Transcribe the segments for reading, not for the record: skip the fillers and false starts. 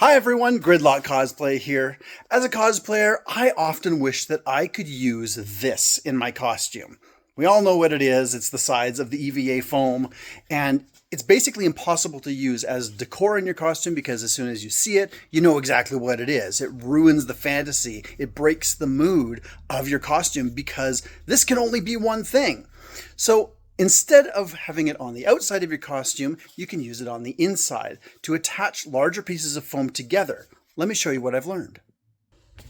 Hi everyone, Gridlock Cosplay here. As a cosplayer, I often wish that I could use this in my costume. We all know what it is. It's the sides of the EVA foam, and it's basically impossible to use as decor in your costume because as soon as you see it, you know exactly what it is. It ruins the fantasy. It breaks the mood of your costume because this can only be one thing. So instead of having it on the outside of your costume, you can use it on the inside to attach larger pieces of foam together. Let me show you what I've learned.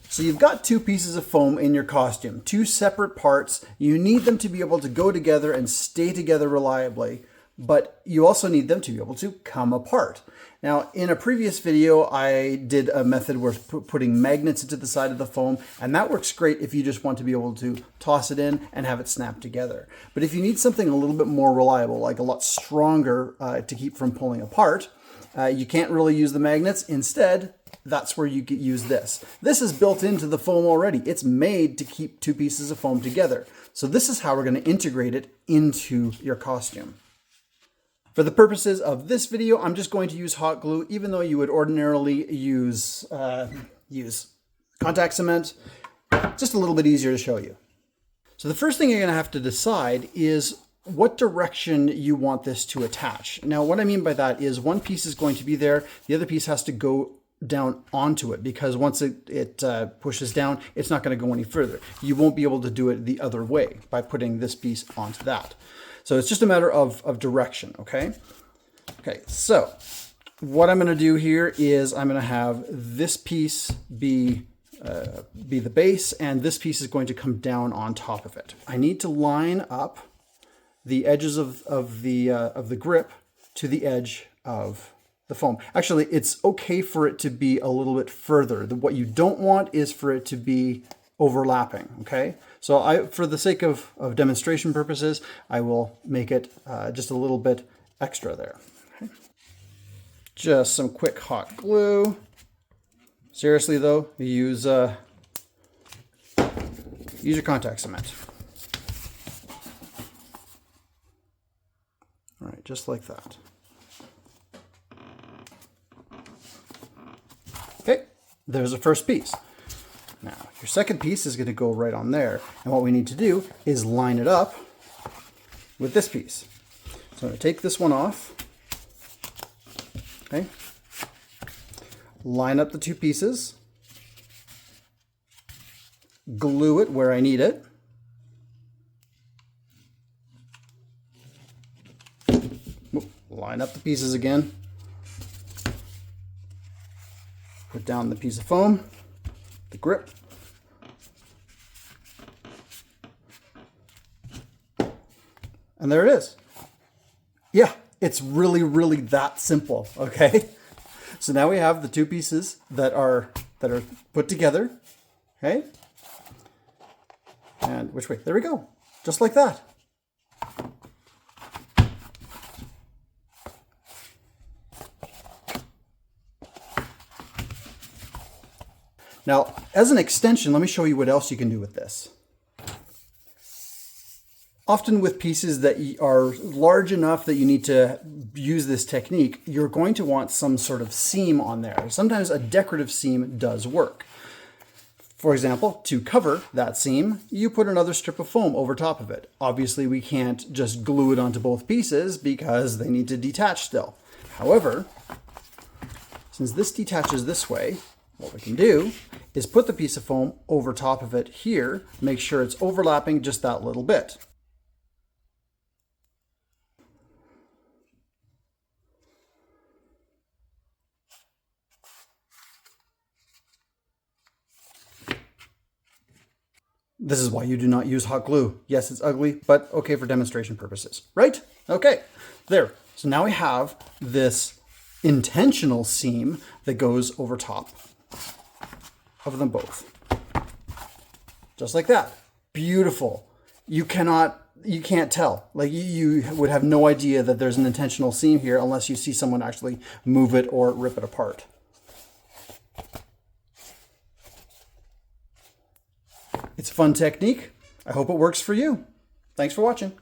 So you've got two pieces of foam in your costume, two separate parts. You need them to be able to go together and stay together reliably, but you also need them to be able to come apart. Now, in a previous video, I did a method where putting magnets into the side of the foam, and that works great if you just want to be able to toss it in and have it snap together. But if you need something a little bit more reliable, like a lot stronger to keep from pulling apart, you can't really use the magnets. Instead, that's where you use this. This is built into the foam already. It's made to keep two pieces of foam together. So this is how we're going to integrate it into your costume. For the purposes of this video, I'm just going to use hot glue, even though you would ordinarily use contact cement. Just a little bit easier to show you. So the first thing you're going to have to decide is what direction you want this to attach. Now, what I mean by that is one piece is going to be there, the other piece has to go down onto it, because once it pushes down, it's not going to go any further. You won't be able to do it the other way by putting this piece onto that. So it's just a matter of direction, okay? Okay, so what I'm going to do here is I'm going to have this piece be the base, and this piece is going to come down on top of it. I need to line up the edges of the grip to the edge of the foam. Actually, it's okay for it to be a little bit further. What you don't want is for it to be overlapping, okay? So for the sake of demonstration purposes, I will make it just a little bit extra there. Okay. Just some quick hot glue. Seriously though, use your contact cement. All right, just like that. Okay, there's the first piece. Now, your second piece is going to go right on there. And what we need to do is line it up with this piece. So I'm going to take this one off. Okay. Line up the two pieces. Glue it where I need it. Line up the pieces again. Put down the piece of foam, the grip. And there it is. Yeah, it's really, really that simple, okay? So now we have the two pieces that are put together, okay? And which way? There we go. Just like that. Now, as an extension, let me show you what else you can do with this. Often with pieces that are large enough that you need to use this technique, you're going to want some sort of seam on there. Sometimes a decorative seam does work. For example, to cover that seam, you put another strip of foam over top of it. Obviously, we can't just glue it onto both pieces because they need to detach still. However, since this detaches this way, what we can do is put the piece of foam over top of it here, make sure it's overlapping just that little bit. This is why you do not use hot glue. Yes, it's ugly, but okay for demonstration purposes, right? Okay, there. So now we have this intentional seam that goes over top of them both. Just like that. Beautiful. You can't tell. Like you would have no idea that there's an intentional seam here unless you see someone actually move it or rip it apart. It's a fun technique. I hope it works for you. Thanks for watching.